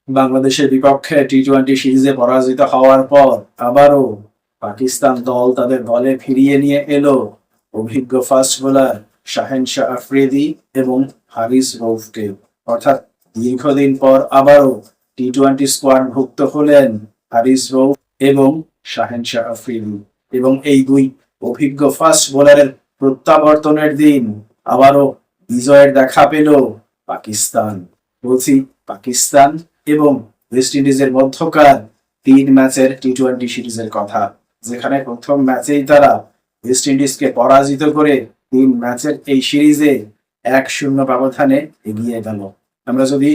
বাংলাদেশের বিপক্ষে টি-20 সিরিজে পরাজিত হওয়ার পর আবারও পাকিস্তান দল তাদের দলে ফিরিয়ে নিয়ে এলো অভিজ্ঞ ফাস্ট বোলার শাহেন শাহ আফ্রিদি এবং হারিস রউফকে। অর্থাৎ দীর্ঘদিন পর আবারও টি-20 স্কোয়াড ভুক্ত হলেন হারিস রউফ এবং শাহেন শাহ আফ্রিদি। এবং এই দুই অভিজ্ঞ ফাস্ট বোলারের প্রত্যাবর্তনের দিন আবারও বিজয়ের দেখা পেল পাকিস্তান। বলছি পাকিস্তান এবং ওয়েস্ট ইন্ডিজের মধ্যকার 3 ম্যাচের টি-20 সিরিজের কথা, যেখানে প্রথম ম্যাচেই তারা ওয়েস্ট ইন্ডিজকে পরাজিত করে 3 ম্যাচের এই সিরিজে 1-0 ব্যবধানে এগিয়ে গেল। আমরা যদি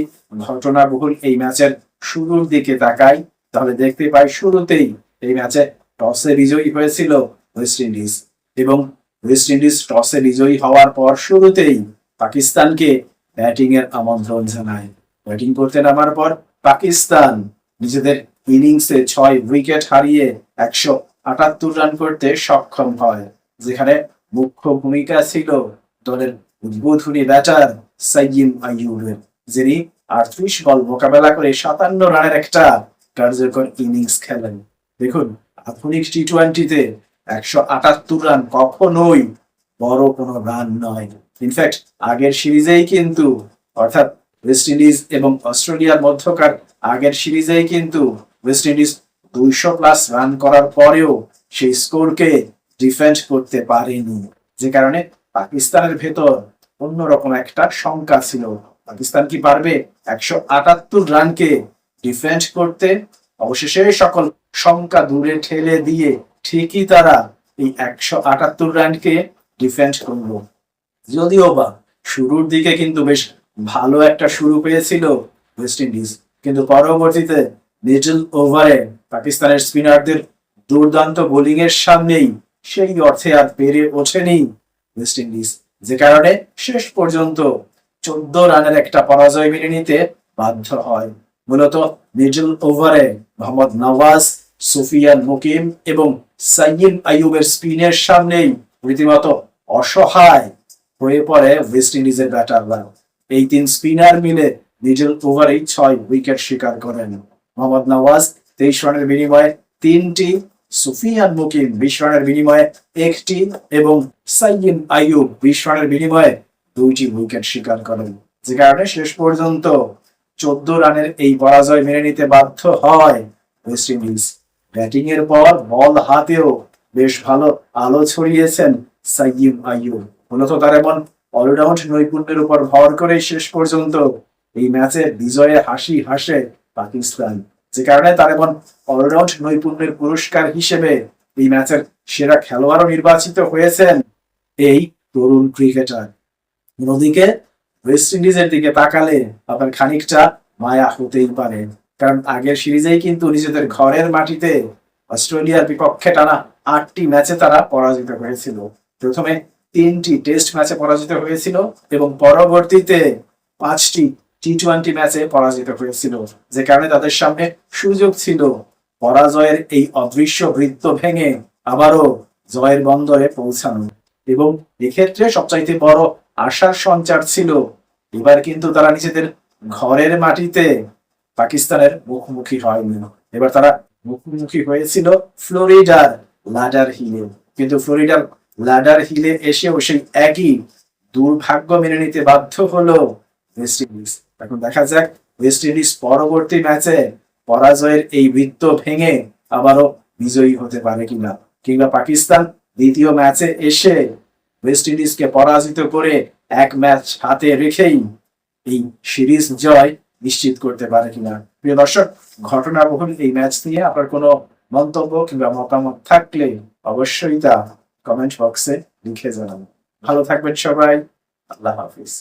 ঘটনাবহুল এই ম্যাচের শুরুর দিকে তাকাই, তাহলে দেখতে পাই শুরুতেই এই ম্যাচে টসে বিজয়ী হয়েছিল ওয়েস্ট ইন্ডিজ এবং ওয়েস্ট ইন্ডিজ টসে বিজয়ী হওয়ার পর শুরুতেই পাকিস্তানকে ব্যাটিং এর আমন্ত্রণ জানায়। ব্যাটিং করতে নামার পর পাকিস্তান নিজেদের ইনিংসে 6 উইকেট হারিয়ে 178 রান করতে সক্ষম হয়, যেখানে মুখ্য ভূমিকা ছিল দলের উদ্বোধনী ব্যাটার সাইয়িম আইয়ুবের, যিনি 38 বল মোকাবেলা করে 57 রানের একটা কার্যকর ইনিংস খেলেন। দেখুন, আধুনিক টি-20তে 178 রান কখনোই বড় কোনো রান নয়। ইনফ্যাক্ট আগের সিরিজেই কিন্তু, অর্থাৎ ওয়েস্ট ইন্ডিজ এবং অস্ট্রেলিয়ার মধ্যকার আগের সিরিজেই কিন্তু ওয়েস্ট ইন্ডিজ 200+ রান করার পরেও সেই স্কোরকে ডিফেন্ড করতে পারেনি, যে কারণে পাকিস্তানের ভেতর অন্যরকম একটা শঙ্কা ছিল। পাকিস্তান কি পারবে 178 রানকে ডিফেন্ড করতে? অবশেষে সকল শঙ্কা দূরে ঠেলে দিয়ে ঠিকই তারা এই 178 রানকে ডিফেন্ড করলো। যদিও বা শুরুর দিকে কিন্তু বেশ ভালো একটা শুরু পেয়েছিল ওয়েস্ট ইন্ডিজ, কিন্তু পরবর্তীতে মিডল ওভারে পাকিস্তানের স্পিনারদের দুর্দান্ত বোলিং এর সামনেই সেই অর্থে আর পেরে ওঠেনি ওয়েস্ট ইন্ডিজ, যে কারণে শেষ পর্যন্ত 14 রানের একটা পরাজয় মেনে নিতে বাধ্য হয়। মূলত মিডল ওভারে মোহাম্মদ নওয়াজ, সুফিয়ান মুকিম এবং সাইয়িম আইয়ুবের স্পিনের সামনেই রীতিমতো অসহায় হয়ে পড়ে ওয়েস্ট ইন্ডিজের ব্যাটাররা। এই 3 স্পিনার মিলে মিডল ওভারেই 6 উইকেট শিকার করেন। মোহাম্মদ নওয়াজ 23 রানের বিনিময়ে 3টি, সুফিয়ান মুকিম 20 রানের বিনিময়ে 1টি এবং সাইয়িম আইয়ুব 20 রানের বিনিময়ে 2টি উইকেট শিকার করেন, যে কারণে শেষ পর্যন্ত 14 রানের এই পরাজয় মেনে নিতে বাধ্য হয় ওয়েস্ট ইন্ডিজ। ব্যাটিং এর পর বল হাতেও বেশ ভালো আলো ছড়িয়েছেন সাইয়িম আইয়ুব। মূলত তার এমন অলরাউন্ড নৈপুণ্যের উপর ভর করে শেষ পর্যন্ত এই ম্যাচে বিজয়ে হাসি হাসে পাকিস্তান, যে কারণে তার এমন অলরাউন্ড নৈপুণ্যের পুরস্কার হিসেবে এই ম্যাচের সেরা খেলোয়াড়ও নির্বাচিত হয়েছেন এই তরুণ ক্রিকেটার। অন্যদিকে ওয়েস্ট ইন্ডিজের দিকে তাকালে আপনার খানিকটা মায়া হতেই পারে, কারণ আগের সিরিজেই কিন্তু নিজেদের ঘরের মাটিতে অস্ট্রেলিয়ার বিপক্ষে টানা 8টি ম্যাচে তারা পরাজিত হয়েছিল। প্রথমে 3টি টেস্ট ম্যাচে পরাজিত হয়েছিল এবং পরবর্তীতে 5টি টি-20 ম্যাচে পরাজিত হয়েছিল, যে কারণে তাদের সামনে সুযোগ ছিল পরাজয়ের এই অদৃশ্য বৃত্ত ভেঙে আবারও জয়ের বন্দরে পৌঁছানো। এবং এক্ষেত্রে সবচাইতে বড় আশার সঞ্চার ছিল এবার কিন্তু তারা নিজেদের ঘরের মাটিতে পাকিস্তানের মুখোমুখি হয়নি। এবার তারা মুখোমুখি হয়েছিল ফ্লোরিডার লাডার হিলে, কিন্তু ফ্লোরিডার লাডার হিলে এসেও সেই একই দুর্ভাগ্য মেনে নিতে বাধ্য হলো ওয়েস্ট ইন্ডিজ। এখন দেখা যাক ওয়েস্ট ইন্ডিজ পরবর্তী ম্যাচে পরাজয়ের এই বৃত্ত ভেঙে আবারও বিজয়ী হতে পারে কিনা, কিংবা পাকিস্তান দ্বিতীয় ম্যাচে এসে ওয়েস্ট ইন্ডিজকে পরাজিত করে 1 ম্যাচ হাতে রেখেই এই সিরিজ জয় নিশ্চিত করতে পারে কিনা। প্রিয় দর্শক, ঘটনাবহুল এই ম্যাচ নিয়ে আপনার কোনো মন্তব্য কিংবা মতামত থাকলে অবশ্যই তা কমেন্ট বক্সে লিখে জানান। ভালো থাকবেন সবাই। আল্লাহ হাফিজ।